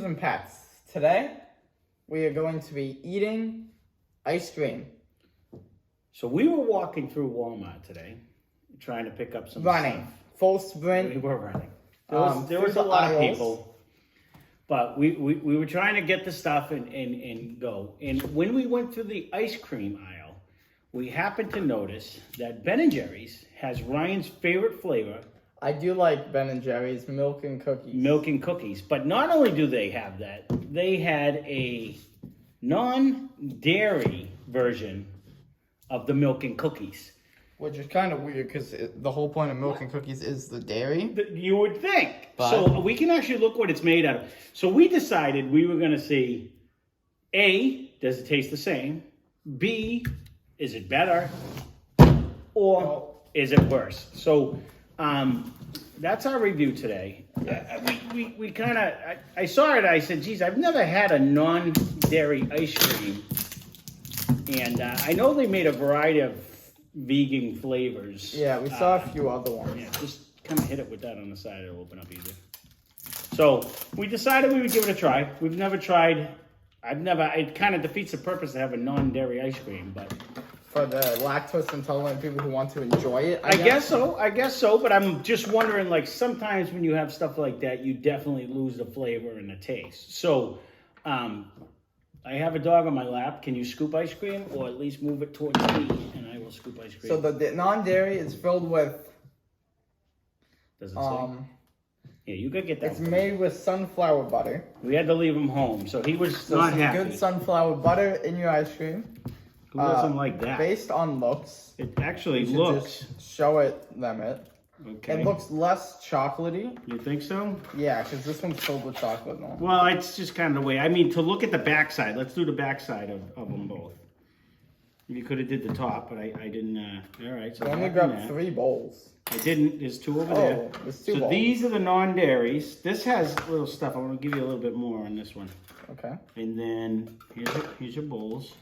And pets. Today, we are going to be eating ice cream. So we were walking through Walmart today, trying to pick up some Running. stuff. Full sprint. We were running. There was through a lot the of aisles. people, but we were trying to get the stuff and go. And when we went through the ice cream aisle, we happened to notice that Ben & Jerry's has Ryan's favorite flavor, I do like Ben & Jerry's milk and cookies. milk and cookies. But not only do they have that, they had a non-dairy version of the milk and cookies. Which is kind of weird because the whole point of milk and cookies is the dairy. You would think. But- So we can actually look what it's made out of. So we decided we were going to see, A, does it taste the same? B, is it better? Or is it worse? So that's our review today. We kind of, I saw it, I said, geez, I've never had a non-dairy ice cream. And I know they made a variety of vegan flavors. Yeah, we saw a few other ones. Yeah, just kind of hit it with that on the side. It'll open up easier. So we decided we would give it a try. We've never tried. It kind of defeats the purpose to have a non-dairy ice cream, but For the lactose intolerant people who want to enjoy it, I guess so. But I'm just wondering, like, sometimes when you have stuff like that, you definitely lose the flavor and the taste. So, I have a dog on my lap. Can you scoop ice cream, or at least move it towards me, and I will scoop ice cream? So the non-dairy is filled with, Does it say? Yeah, you could get that. it's made with sunflower butter. We had to leave him home, so he was So not some happy. good sunflower butter in your ice cream. Who doesn't like that? Based on looks. It actually You should looks just show them it. okay. It looks less chocolatey. You think so? Yeah, because this one's filled with chocolate now. Well, it's just kind of the way. I mean, to look at the backside. Let's do the backside of them both. You could have did the top, but I didn't. All right, so I only back in grabbed that. 3 bowls. I didn't. There's 2 over Oh, there. there's 2 So bowls. these are the non-dairies. This has little stuff. I want to give you a little bit more on this one. Okay. And then here's your bowls.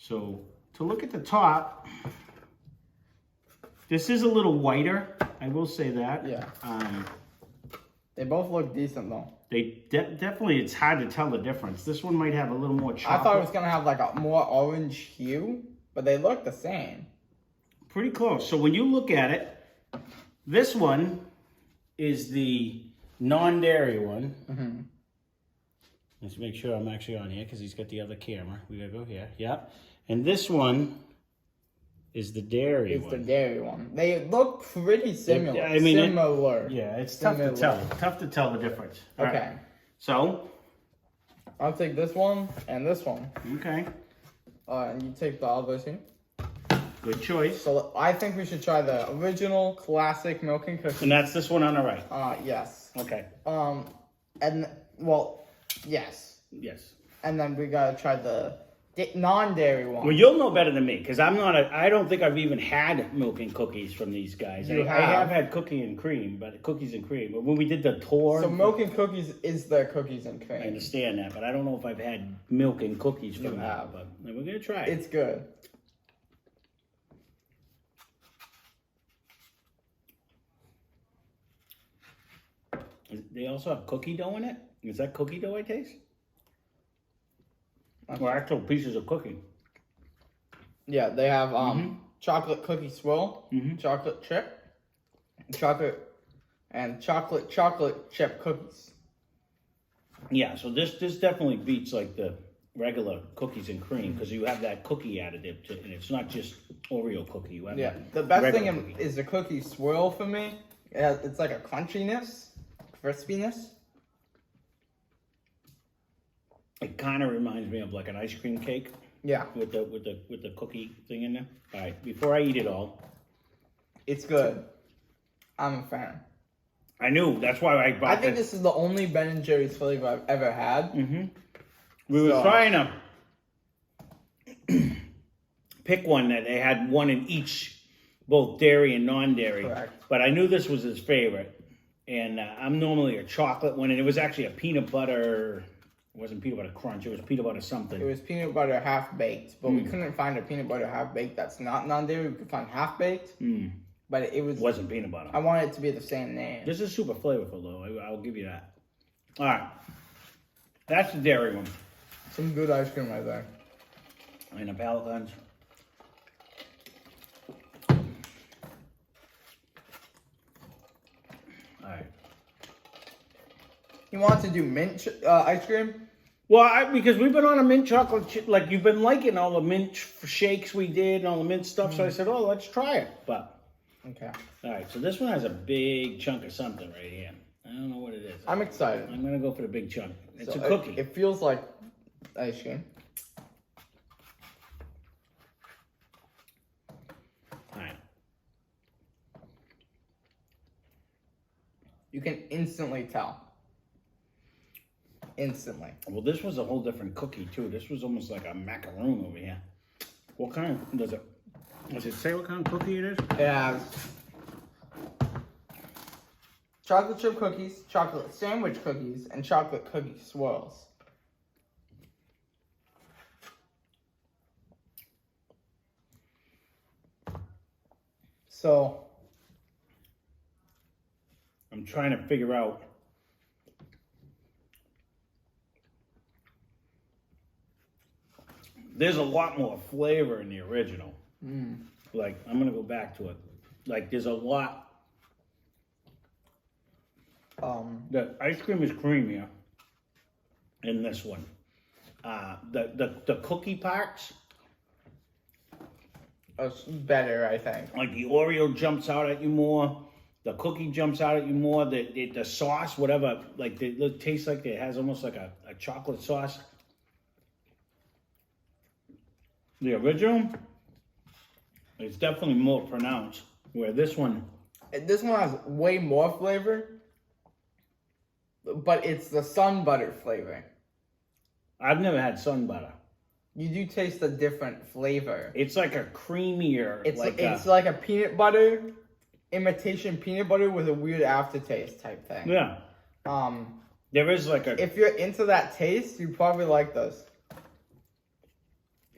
So to look at the top, this is a little whiter. I will say that. Yeah. They both look decent though. They definitely, it's hard to tell the difference. This one might have a little more chocolate. I thought it was gonna have like a more orange hue, but they look the same. Pretty close. So when you look at it, this one is the non-dairy one. Mm-hmm. Let's make sure I'm actually on here because he's got the other camera. We gotta go here. Yep. And this one is the dairy It's one. the dairy one. They look pretty similar. I mean, similar. Yeah, it's tough to tell. Tough to tell the difference. All right. Okay. So, I'll take this one and this one. okay. And you take the others here. Good choice. So I think we should try the original classic milk and cookies. And that's this one on the right. Yes. Okay. And well, yes. Yes. And then we gotta try the non-dairy one. Well, you'll know better than me because I don't think I've even had milk and cookies from these guys. You I have. have had cookies and cream. But when we did the tour, So milk and cookies is the cookies and cream. I understand that, but I don't know if I've had milk and cookies from You them. have. But we're gonna try it. It's good. They also have cookie dough in it. Is that cookie dough I taste? Or actual pieces of cookie? Yeah, they have chocolate cookie swirl, Mm-hmm. chocolate chip, chocolate chip cookies. Yeah. So this definitely beats like the regular cookies and cream because you have that cookie additive to it, and it's not just Oreo cookie. You have Yeah, that the best regular thing cookie. is the cookie swirl for me. It's like a crunchiness, crispiness. It kind of reminds me of like an ice cream cake Yeah, with the cookie thing in there. All right, before I eat it all, it's good. I'm a fan. I knew that's why I bought. I think this is the only Ben & Jerry's flavor I've ever had. We were So- trying to pick one that they had one in each, both dairy and non-dairy. Correct. But I knew this was his favorite, and I'm normally a chocolate one, and it was actually a peanut butter. It wasn't peanut butter crunch. It was peanut butter something. It was peanut butter half baked, but we couldn't find a peanut butter half baked that's not non-dairy. We could find half baked, but it was. It wasn't peanut butter. I wanted it to be the same name. This is super flavorful, though. I'll give you that. All right. That's the dairy one. Some good ice cream right there. And the Paladins. Alright. You want to do mint ice cream? Well, because we've been on a mint chocolate, like you've been liking all the mint shakes we did and all the mint stuff, so I said, oh, let's try it. But, Okay. alright, so this one has a big chunk of something right here. I don't know what it is. I'm excited. I'm gonna go for the big chunk. It's So a cookie. It feels like ice cream. Alright. You can instantly tell. Instantly. Well, this was a whole different cookie too. This was almost like a macaroon over here. What kind does it say what kind of cookie it is? It has chocolate chip cookies, chocolate sandwich cookies, and chocolate cookie swirls. So, I'm trying to figure out. There's a lot more flavor in the original. Like, I'm gonna go back to it. Like, there's a lot. The ice cream is creamier in this one. The cookie parts, it's better, I think. like the Oreo jumps out at you more. The cookie jumps out at you more. The sauce, whatever, like it tastes like it has almost like a chocolate sauce. The original, it's definitely more pronounced. Where this one, This one has way more flavor, but it's the sun butter flavor. I've never had sun butter. You do taste a different flavor. It's like a creamier. It's like a peanut butter, imitation peanut butter with a weird aftertaste type thing. Yeah. There is like a. If you're into that taste, you probably like this.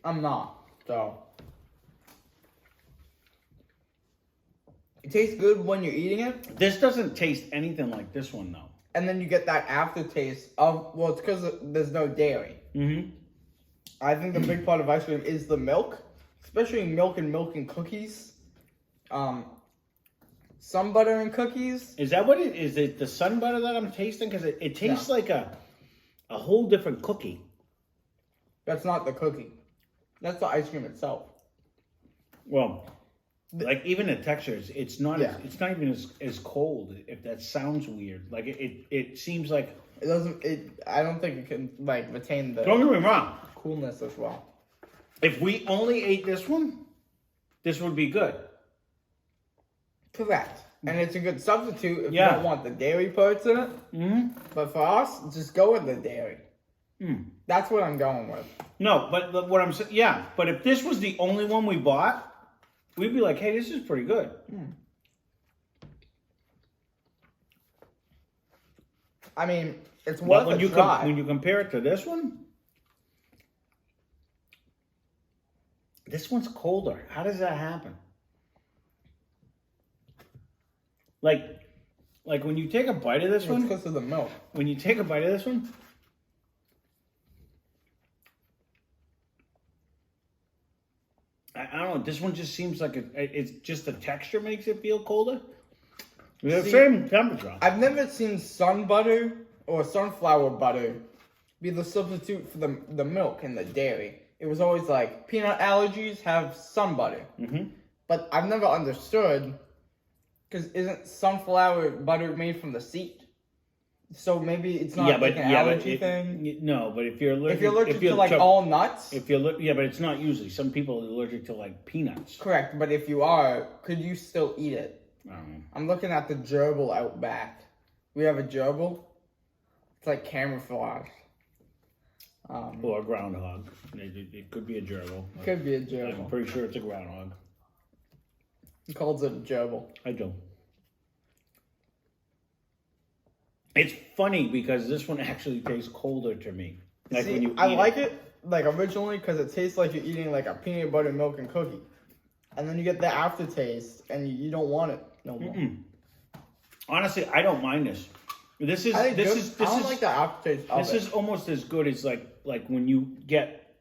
I'm not, so. It tastes good when you're eating it, This doesn't taste anything like this one though. and then you get that aftertaste of, well, it's because there's no dairy. Mm-hmm. I think the big part of ice cream is the milk, especially milk and cookies. Some butter and cookies. Is that what it is? It the sun butter that I'm tasting? Because it tastes like a whole different cookie. That's not the cookie. That's the ice cream itself. Well, like even the texture, it's not. Yeah. It's not even as cold. If that sounds weird, like it seems like. It doesn't. I don't think it can like retain the Don't get me wrong. coolness as well. If we only ate this one, this would be good. Correct. And it's a good substitute if Yeah. you don't want the dairy parts in it. Mm-hmm. But for us, just go with the dairy. That's what I'm going with. No, but what I'm saying, yeah. But if this was the only one we bought, we'd be like, hey, this is pretty good. I mean, it's But worth when a you try. when you compare it to this one's colder. How does that happen? Like when you take a bite of this It's one, because of the milk. when you take a bite of this one, I don't know. This one just seems like it's just the texture makes it feel colder. They're the See, same temperature. I've never seen sun butter or sunflower butter be the substitute for the milk and the dairy. It was always like peanut allergies have sun butter. But I've never understood, because isn't sunflower butter made from the seed? So maybe it's not like an allergy thing. No, but if you're allergic, If you're allergic to like all nuts, if you're yeah, but it's not usually. Some people are allergic to like peanuts. correct. But if you are, could you still eat it? I don't know. I'm looking at the gerbil out back. We have a gerbil. It's like camouflage. Or a groundhog. It could be a gerbil. Could be a I'm gerbil. pretty sure it's a groundhog. He calls it a gerbil. I do. It's funny because this one actually tastes colder to me. Like See, when you I eat like it like originally because it tastes like you're eating like a peanut butter milk and cookie, and then you get the aftertaste and you don't want it no more. Honestly, I don't mind this. This is I think this good. is I this don't is like the aftertaste of this it. is almost as good as like when you get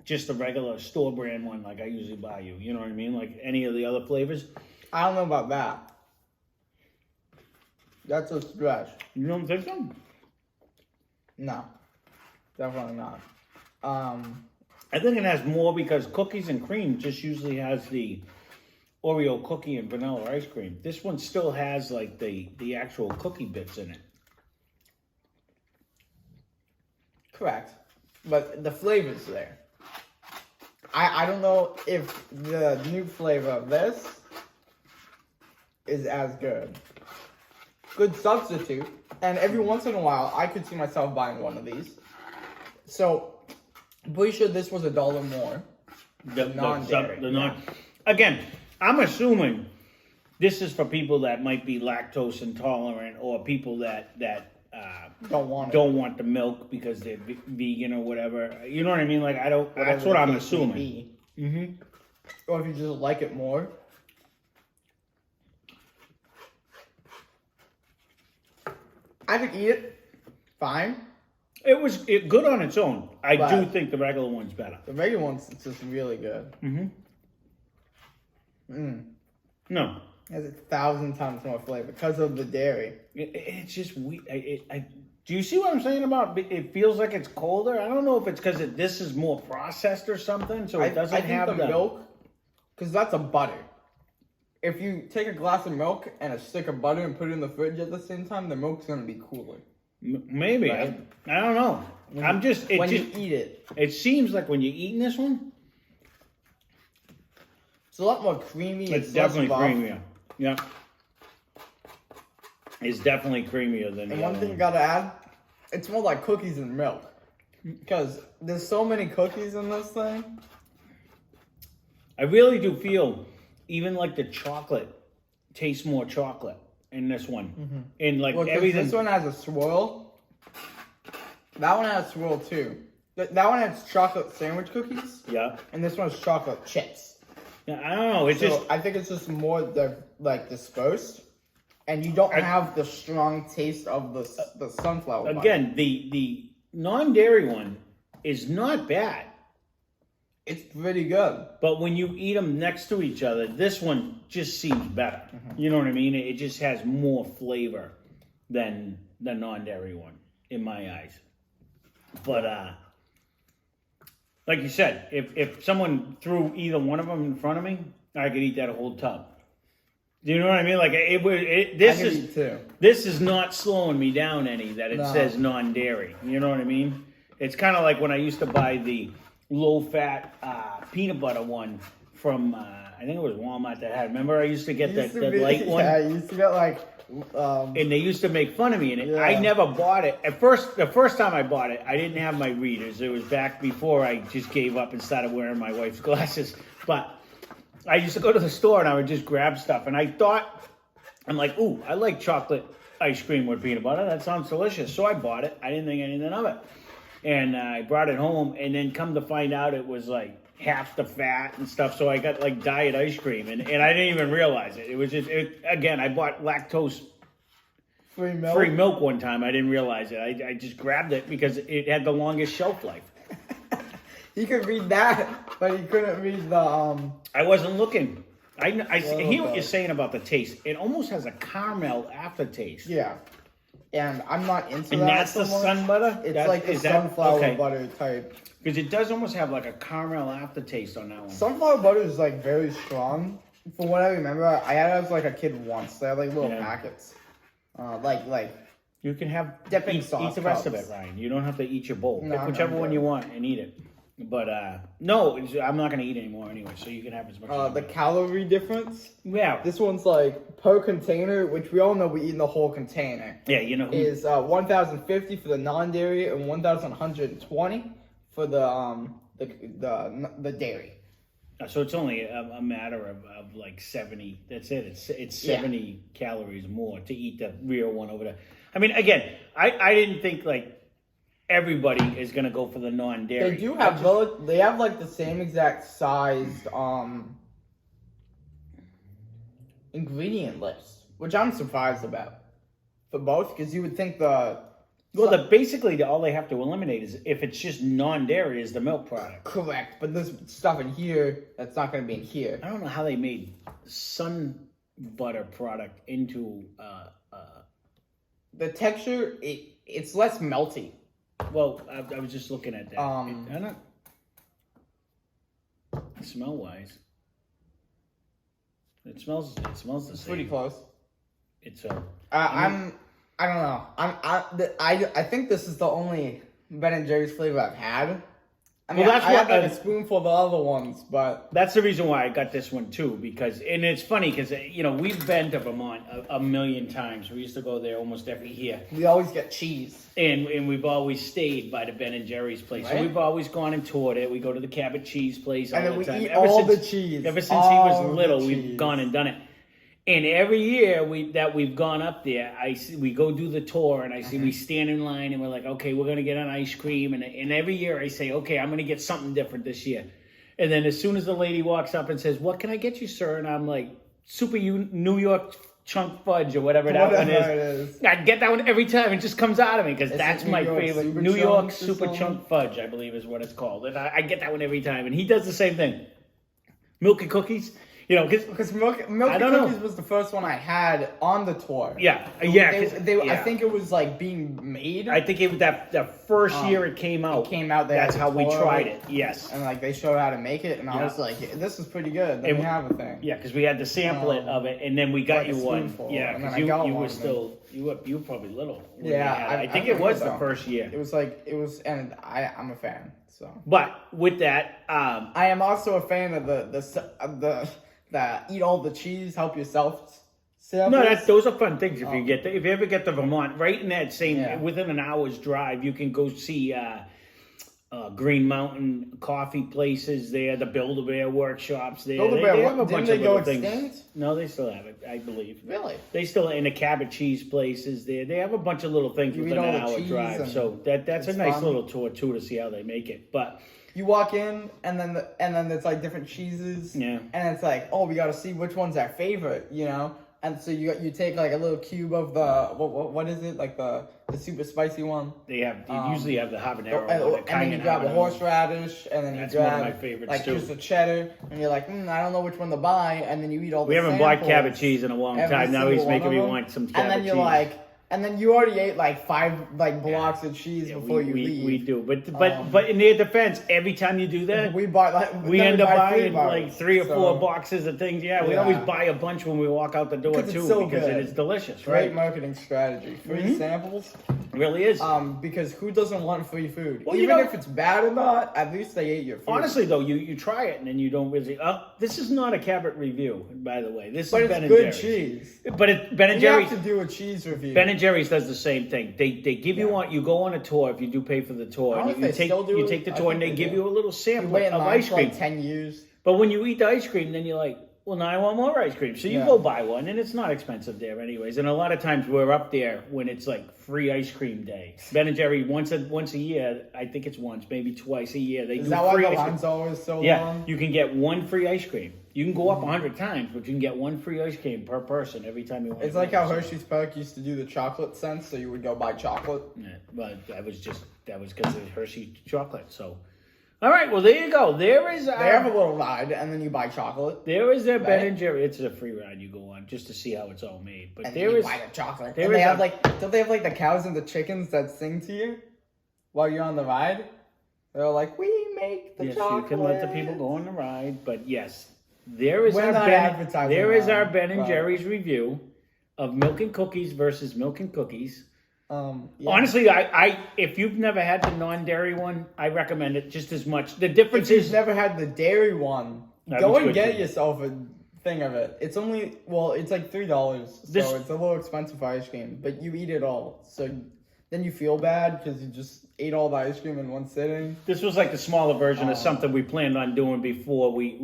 just a regular store brand one, like I usually buy you. You know what I mean? Like any of the other flavors. I don't know about that. That's a stretch. You don't think so? No, definitely not. I think it has more because cookies and cream just usually has the Oreo cookie and vanilla ice cream. This one still has like the actual cookie bits in it. Correct, but the flavor's there. I don't know if the new flavor of this is as good. Good substitute, and every once in a while, I could see myself buying one of these. So, I'm pretty sure this was $1 more. The Again, I'm assuming this is for people that might be lactose intolerant or people that Don't want it. don't want the milk because they're vegan or whatever. You know what I mean? Like that's Whatever what the I'm case may assuming. be. Mm-hmm. Or if you just like it more. I could eat it fine. It was good on its own. I But- do think the regular one's better. The regular one's it's just really good. No, It has 1,000 times more flavor because of the dairy. it's just weird. Do you see what I'm saying about it feels like it's colder? I don't know if it's because this is more processed or something, so it doesn't I think have the milk, because that's a butter. If you take a glass of milk and a stick of butter and put it in the fridge at the same time, the milk's gonna be cooler. Maybe Right. I don't know. When you eat it, It seems like when you're eating this one, it's a lot more creamy. it's less definitely buff. creamier. Yeah, it's definitely creamier than And the one other thing I gotta add, it's more like cookies and milk. Because there's so many cookies in this thing. I really do feel even like the chocolate tastes more chocolate in this one, and like Well, 'cause everything. this one has a swirl. That one has a swirl too. That one has chocolate sandwich cookies, Yeah, and this one's chocolate chips. yeah. I don't know. It's So just I think it's just more dispersed, and you don't have the strong taste of the sunflower butter. again the non-dairy one is not bad. It's pretty good. But when you eat them next to each other, this one just seems better. You know what I mean? It just has more flavor than the non-dairy one in my eyes. But like you said, if someone threw either one of them in front of me, I could eat that whole tub. Do you know what I mean? Like I could eat too. this is not slowing me down any that it No. says non-dairy. You know what I mean? It's kind of like when I used to buy the low-fat peanut butter one from, I think it was Walmart that had. Remember I used to get Used to the be- light one? Yeah, you used to get like And they used to make fun of me. And I Yeah. never bought it. At first, the first time I bought it, I didn't have my readers. It was back before I just gave up and started wearing my wife's glasses. But I used to go to the store and I would just grab stuff. And I thought, I'm like, ooh, I like chocolate ice cream with peanut butter. That sounds delicious. So I bought it. I didn't think anything of it. And I brought it home. And then come to find out it was like half the fat and stuff. So I got like diet ice cream. And I didn't even realize it. It was just, again, I bought lactose free milk. free milk one time. I didn't realize it. I just grabbed it because it had the longest shelf life. You could read that, but you couldn't read the I wasn't looking. I hear what God. you're saying about the taste. It almost has a caramel aftertaste. Yeah. And I'm not into And that. that's so the much. sun butter? It's like the sunflower butter type. Because it does almost have like a caramel aftertaste on that one. Sunflower butter is like very strong. From what I remember, I had it as like a kid once. They had like little Yeah. packets. Like You can have Dipping eat sauce the rest of cups. it, Ryan. You don't have to eat your bowl. No, Pick whichever I'm one good. you want and eat it. But no, I'm not gonna eat anymore anyway. So you can have as much. as you the want. calorie difference. Yeah, This one's like per container, which we all know we eat in the whole container. yeah. You know who? Is 1,050 for the non-dairy and 1,120 for the dairy. So it's only a matter of like 70. That's it. It's Yeah. 70 calories more to eat the real one over there. I mean, again, I didn't think like everybody is gonna go for the non-dairy. They do have they have like the same exact sized ingredient list, which I'm surprised about. for both? Because you would think basically all they have to eliminate is if it's just non-dairy is the milk product. correct, but there's stuff in here that's not going to be in here. I don't know how they made sun butter product into. The texture, it's less melty. Well, I was just looking at that. I don't. Smell wise, it smells the same. Pretty close. It's I don't know. I think this is the only Ben and Jerry's flavor I've had. I mean, Well, that's I what- had like a spoonful of the other ones, but That's the reason why I got this one too, and it's funny because we've been to Vermont a million times. We used to go there almost every year, we always get cheese. and we've always stayed by the Ben and Jerry's place. So Right. we've always gone and toured it. We go to the Cabot Cheese place all And then the we time. eat all the cheese. Ever since he All was the little, cheese. we've gone and done it. And every year we've gone up there, we go do the tour, and I see we stand in line, and we're like, okay, we're gonna get an ice cream, and every year I say, okay, I'm gonna get something different this year. And then as soon as the lady walks up and says, "What can I get you, sir?" and I'm like, New York chunk fudge or whatever that one Whatever it is. is. I get that one every time. It just comes out of me because Is that's it New my York favorite. Super New York Chunks or Super something? Chunk Fudge, I believe, is what it's called. And I get that one every time. And he does the same thing. Milk and cookies, Because milk I and don't know. cookies was the first one I had on the tour. Yeah. 'cause- I yeah. think it was like being made. I think it was that first year it came out. That's they how had we the tour, tried it. Yes. and like they showed how to make it, and I Yeah. was like, "This is pretty good." Let And me have a thing. Yeah, because we had to sample it of it, and then we got like a you one. spoonful, Yeah, and because then I got you one, were and still you were probably little. when we Yeah, had it. I think I it was the so. first year. It was, and I'm a fan. So But with that, I am also a fan of the eat all the cheese, help yourself. samples. those are fun things. If you ever get to Vermont, right in that same Yeah. within an hour's drive, you can go see Green Mountain coffee places there, the Build-A-Bear workshops there. Build-A-Bear, they have a didn't bunch they of go little things. extinct? No, they still have it, I believe. Really? They still in the Cabot cheese places there. They have a bunch of little things You within eat all an the hour cheese drive. and So that's a it's nice fun. little tour too to see how they make it. But You walk in, and then it's like different cheeses. Yeah. And it's like, oh, we got to see which one's our favorite, And so you take like a little cube of the what is it, like the super spicy one. they usually have the habanero. And, or the then you cayenne grab a habanero. horseradish, and then That's you one grab of my favorites, like too. just a cheddar, and you're like, I don't know which one to buy, and then you eat all. We the haven't bought samples, Cabot cheese in a long every time. Now he's single making one me of them. want some Cabot And then you're cheese. like, and then you already ate like 5 blocks of cheese Yeah, before you leave. we do, but in their defense, every time you do that, We bought like we then end up buy buying bars. like 3 or 4 So, boxes of things. Yeah, we Yeah. always buy a bunch when we walk out the door 'Cause it's too, so because good. it is delicious, Great right? marketing strategy. Free samples. It really is. Because who doesn't want free food? Well, Even if it's bad or not, at least they ate your food. Honestly, though, you try it and then you don't really. This is not a Cabot review, by the way. This but is it's Ben and good Jerry's. cheese. But Ben and You Jerry's. have to do a cheese review. Ben and Jerry's does the same thing. They give you one. You go on a tour if you do pay for the tour. I don't And know you if they take still do you it. take the I tour and think they they give do. you a little You sample wait in of line ice for cream. like 10 years. But when you eat the ice cream, then you're like, well, now I want more ice cream. So you Yeah. go buy one, and it's not expensive there, anyways. And a lot of times we're up there when it's like free ice cream day. Ben and Jerry once a year, I think it's once, maybe twice a year. They Is do that why free the ice cream. line's always so Yeah, long? you can get one free ice cream. You can go up 100 times, but you can get one free ice cream per person every time you want. It's like how Hershey's Park used to do the chocolate scents, so you would go buy chocolate. Yeah, but that was because of Hershey chocolate. So, all right, well there you go. There is They have a little ride, and then you buy chocolate. there is their Ben Right? and Jerry. It's a free ride you go on just to see how it's all made. But And there then you is buy the chocolate. there And they is have a- don't they have like the cows and the chickens that sing to you while you're on the ride? They're like, we make the yes, chocolate. you can let the people go on the ride. But yes, there is We're our not Ben. advertising There is now, our Ben and but- Jerry's review of Milk and Cookies versus Milk and Cookies. Yeah. Honestly, I if you've never had the non-dairy one, I recommend it just as much. The difference If you've is never had the dairy one, That go was and good get too. yourself a thing of it. It's only it's like $3, so This- it's a little expensive for ice cream, but you eat it all. So then you feel bad because you just ate all the ice cream in one sitting. this was like the smaller version of something we planned on doing before we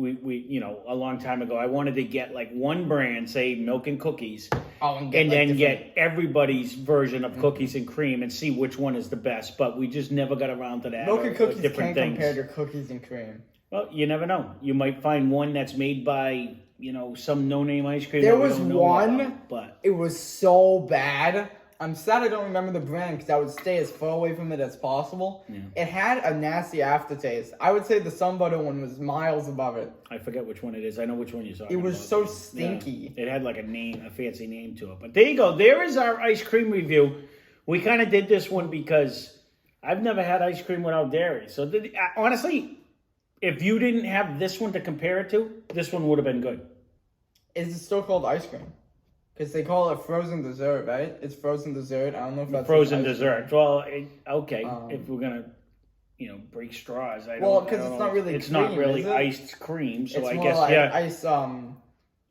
a long time ago. I wanted to get like one brand, say Milk and Cookies, Oh, and and like, then different- get everybody's version of cookies and cream and see which one is the best. But we just never got around to that. milk or- and or cookies different can't things. compare to cookies and cream. Well, you never know. You might find one that's made by some no-name ice cream. There that we was don't know one- about, but It was so bad. I'm sad I don't remember the brand because I would stay as far away from it as possible. Yeah. It had a nasty aftertaste. I would say the Sun Butter one was miles above it. I forget which one it is. I know which one you're talking It was about. so stinky. Yeah. It had like a fancy name to it. But there you go. There is our ice cream review. We kind of did this one because I've never had ice cream without dairy. So honestly, if you didn't have this one to compare it to, this one would have been good. Is it still called ice cream? Because they call it frozen dessert, right? It's frozen dessert. I don't know if that's Frozen ice dessert. cream. Well, okay. If we're gonna, break straws, Well, because it's not really It's cream, not really is it? iced cream, so It's I more guess like yeah,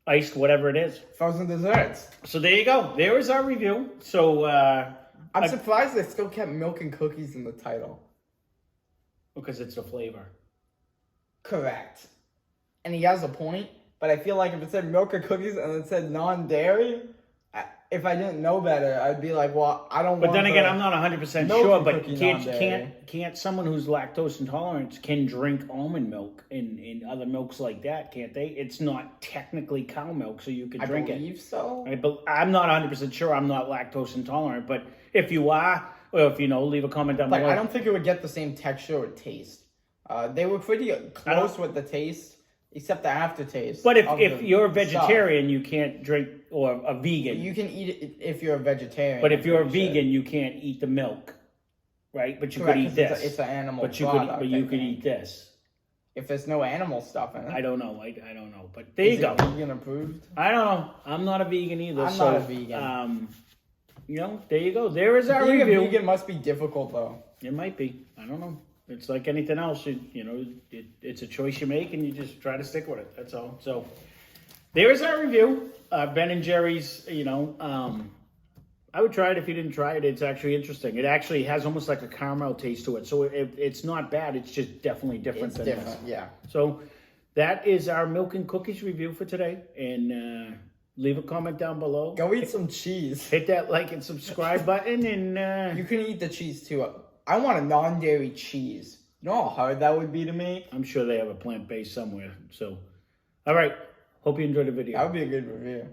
iced whatever it is. frozen desserts. So there you go. There is our review. So I'm surprised they still kept milk and cookies in the title. because it's the flavor. Correct. And he has a point, but I feel like if it said milk and cookies and it said non-dairy, if I didn't know better, I'd be like, well, I don't But want then again, the I'm not 100% milk sure. and But cookie can't non-dairy. can't someone who's lactose intolerant can drink almond milk and other milks like that? Can't they? It's not technically cow milk, so you can I drink it. believe so. I'm not 100% sure. I'm not lactose intolerant, but if you are, or if you know, leave a comment down Like, below. I don't think it would get the same texture or taste. They were pretty close with the taste, except the aftertaste. But of if the you're a stuff. vegetarian, you can't drink, or a vegan. You can eat it if you're a vegetarian. But if you're a I'm pretty sure. vegan, you can't eat the milk, right? But you Correct, could eat 'cause this. It's an animal but you product. could eat this. If there's no animal stuff in it. I don't know. I don't know. But there Is you go. it vegan approved? I don't know. I'm not a vegan either. I'm so, not a vegan. There you go. There is our Being review. a vegan must be difficult though. It might be. I don't know. It's like anything else. It's a choice you make, and you just try to stick with it. That's all. So there is our review. Ben and Jerry's. I would try it if you didn't try it. It's actually interesting. It actually has almost like a caramel taste to it. So it's not bad. It's just definitely different It's than different, this. yeah. So that is our milk and cookies review for today. And leave a comment down below. Go eat some cheese. Hit that like and subscribe button. And You can eat the cheese too. I want a non-dairy cheese. You know how hard that would be to make? I'm sure they have a plant-based somewhere. So, all right. Hope you enjoyed the video. That would be a good review.